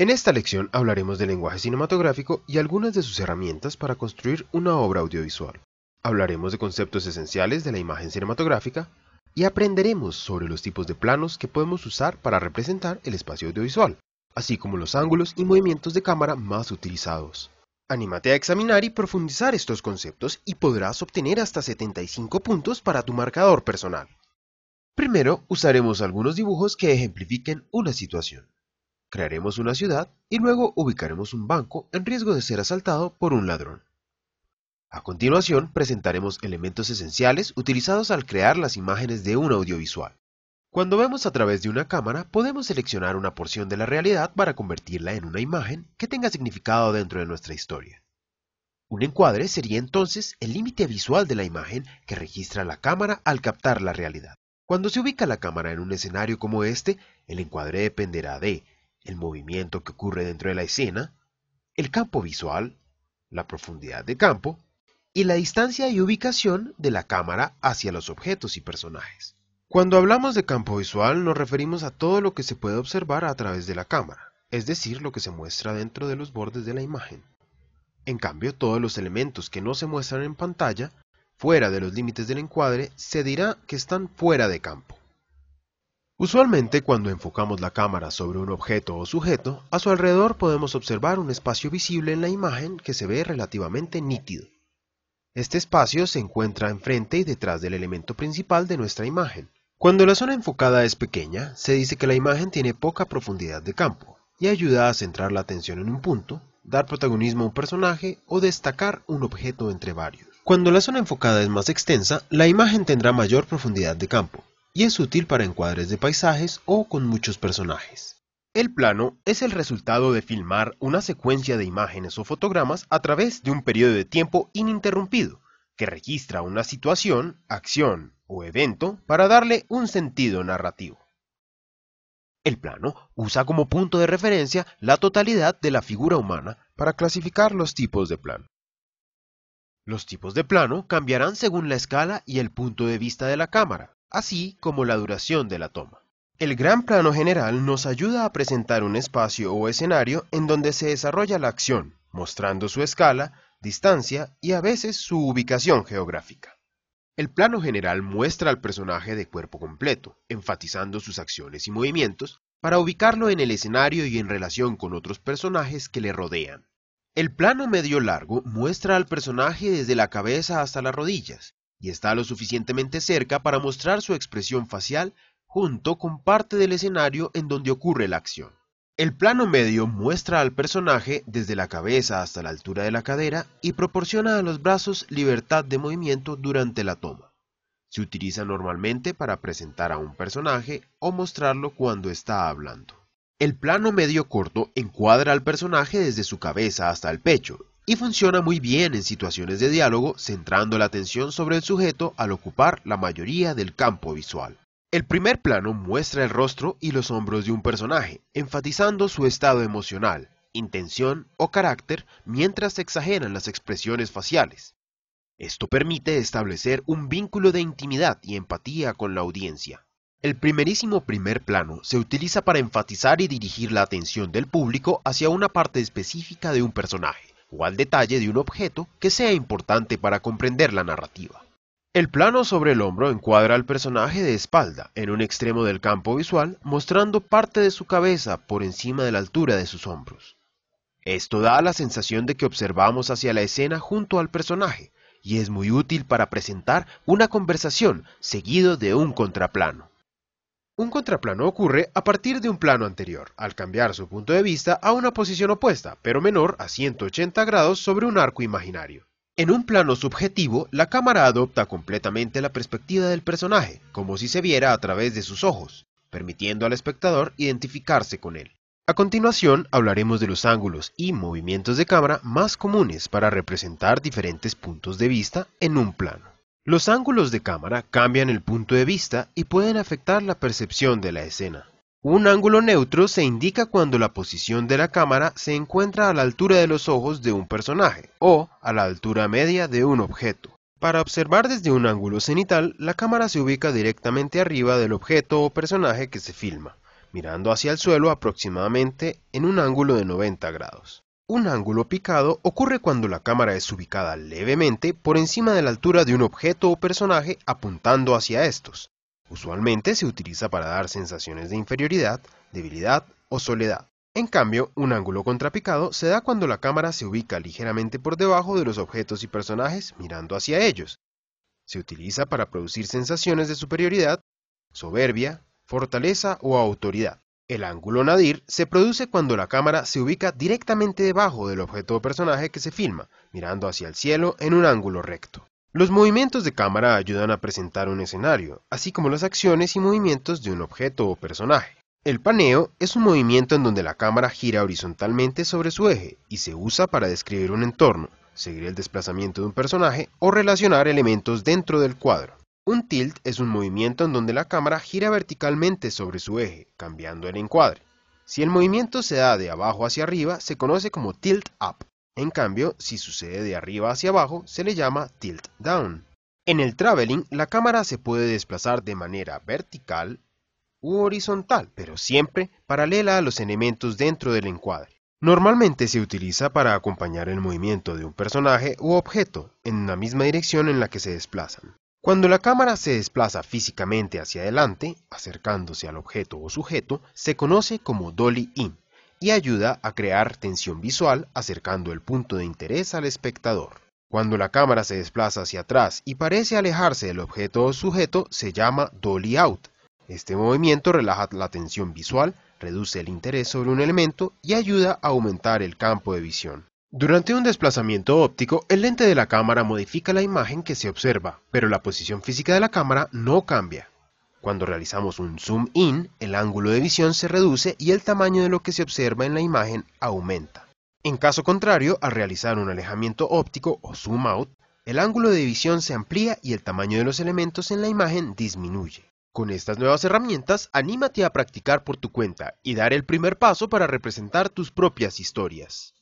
En esta lección hablaremos del lenguaje cinematográfico y algunas de sus herramientas para construir una obra audiovisual. Hablaremos de conceptos esenciales de la imagen cinematográfica y aprenderemos sobre los tipos de planos que podemos usar para representar el espacio audiovisual, así como los ángulos y movimientos de cámara más utilizados. Anímate a examinar y profundizar estos conceptos y podrás obtener hasta 75 puntos para tu marcador personal. Primero, usaremos algunos dibujos que ejemplifiquen una situación. Crearemos una ciudad y luego ubicaremos un banco en riesgo de ser asaltado por un ladrón. A continuación, presentaremos elementos esenciales utilizados al crear las imágenes de un audiovisual. Cuando vemos a través de una cámara, podemos seleccionar una porción de la realidad para convertirla en una imagen que tenga significado dentro de nuestra historia. Un encuadre sería entonces el límite visual de la imagen que registra la cámara al captar la realidad. Cuando se ubica la cámara en un escenario como este, el encuadre dependerá de el movimiento que ocurre dentro de la escena, el campo visual, la profundidad de campo y la distancia y ubicación de la cámara hacia los objetos y personajes. Cuando hablamos de campo visual nos referimos a todo lo que se puede observar a través de la cámara, es decir, lo que se muestra dentro de los bordes de la imagen. En cambio, todos los elementos que no se muestran en pantalla, fuera de los límites del encuadre, se dirá que están fuera de campo. Usualmente, cuando enfocamos la cámara sobre un objeto o sujeto, a su alrededor podemos observar un espacio visible en la imagen que se ve relativamente nítido. Este espacio se encuentra enfrente y detrás del elemento principal de nuestra imagen. Cuando la zona enfocada es pequeña, se dice que la imagen tiene poca profundidad de campo y ayuda a centrar la atención en un punto, dar protagonismo a un personaje o destacar un objeto entre varios. Cuando la zona enfocada es más extensa, la imagen tendrá mayor profundidad de campo y es útil para encuadres de paisajes o con muchos personajes. El plano es el resultado de filmar una secuencia de imágenes o fotogramas a través de un periodo de tiempo ininterrumpido, que registra una situación, acción o evento para darle un sentido narrativo. El plano usa como punto de referencia la totalidad de la figura humana para clasificar los tipos de plano. Los tipos de plano cambiarán según la escala y el punto de vista de la cámara, así como la duración de la toma. El gran plano general nos ayuda a presentar un espacio o escenario en donde se desarrolla la acción, mostrando su escala, distancia y a veces su ubicación geográfica. El plano general muestra al personaje de cuerpo completo, enfatizando sus acciones y movimientos, para ubicarlo en el escenario y en relación con otros personajes que le rodean. El plano medio largo muestra al personaje desde la cabeza hasta las rodillas, y está lo suficientemente cerca para mostrar su expresión facial junto con parte del escenario en donde ocurre la acción. El plano medio muestra al personaje desde la cabeza hasta la altura de la cadera y proporciona a los brazos libertad de movimiento durante la toma. Se utiliza normalmente para presentar a un personaje o mostrarlo cuando está hablando. El plano medio corto encuadra al personaje desde su cabeza hasta el pecho y funciona muy bien en situaciones de diálogo, centrando la atención sobre el sujeto al ocupar la mayoría del campo visual. El primer plano muestra el rostro y los hombros de un personaje, enfatizando su estado emocional, intención o carácter mientras se exageran las expresiones faciales. Esto permite establecer un vínculo de intimidad y empatía con la audiencia. El primerísimo primer plano se utiliza para enfatizar y dirigir la atención del público hacia una parte específica de un personaje o al detalle de un objeto que sea importante para comprender la narrativa. El plano sobre el hombro encuadra al personaje de espalda, en un extremo del campo visual, mostrando parte de su cabeza por encima de la altura de sus hombros. Esto da la sensación de que observamos hacia la escena junto al personaje, y es muy útil para presentar una conversación seguido de un contraplano. Un contraplano ocurre a partir de un plano anterior, al cambiar su punto de vista a una posición opuesta, pero menor a 180 grados sobre un arco imaginario. En un plano subjetivo, la cámara adopta completamente la perspectiva del personaje, como si se viera a través de sus ojos, permitiendo al espectador identificarse con él. A continuación, hablaremos de los ángulos y movimientos de cámara más comunes para representar diferentes puntos de vista en un plano. Los ángulos de cámara cambian el punto de vista y pueden afectar la percepción de la escena. Un ángulo neutro se indica cuando la posición de la cámara se encuentra a la altura de los ojos de un personaje o a la altura media de un objeto. Para observar desde un ángulo cenital, la cámara se ubica directamente arriba del objeto o personaje que se filma, mirando hacia el suelo aproximadamente en un ángulo de 90 grados. Un ángulo picado ocurre cuando la cámara es ubicada levemente por encima de la altura de un objeto o personaje apuntando hacia estos. Usualmente se utiliza para dar sensaciones de inferioridad, debilidad o soledad. En cambio, un ángulo contrapicado se da cuando la cámara se ubica ligeramente por debajo de los objetos y personajes mirando hacia ellos. Se utiliza para producir sensaciones de superioridad, soberbia, fortaleza o autoridad. El ángulo nadir se produce cuando la cámara se ubica directamente debajo del objeto o personaje que se filma, mirando hacia el cielo en un ángulo recto. Los movimientos de cámara ayudan a presentar un escenario, así como las acciones y movimientos de un objeto o personaje. El paneo es un movimiento en donde la cámara gira horizontalmente sobre su eje y se usa para describir un entorno, seguir el desplazamiento de un personaje o relacionar elementos dentro del cuadro. Un tilt es un movimiento en donde la cámara gira verticalmente sobre su eje, cambiando el encuadre. Si el movimiento se da de abajo hacia arriba, se conoce como tilt up. En cambio, si sucede de arriba hacia abajo, se le llama tilt down. En el traveling, la cámara se puede desplazar de manera vertical u horizontal, pero siempre paralela a los elementos dentro del encuadre. Normalmente se utiliza para acompañar el movimiento de un personaje u objeto en la misma dirección en la que se desplazan. Cuando la cámara se desplaza físicamente hacia adelante, acercándose al objeto o sujeto, se conoce como dolly in y ayuda a crear tensión visual acercando el punto de interés al espectador. Cuando la cámara se desplaza hacia atrás y parece alejarse del objeto o sujeto, se llama dolly out. Este movimiento relaja la tensión visual, reduce el interés sobre un elemento y ayuda a aumentar el campo de visión. Durante un desplazamiento óptico, el lente de la cámara modifica la imagen que se observa, pero la posición física de la cámara no cambia. Cuando realizamos un zoom in, el ángulo de visión se reduce y el tamaño de lo que se observa en la imagen aumenta. En caso contrario, al realizar un alejamiento óptico o zoom out, el ángulo de visión se amplía y el tamaño de los elementos en la imagen disminuye. Con estas nuevas herramientas, anímate a practicar por tu cuenta y dar el primer paso para representar tus propias historias.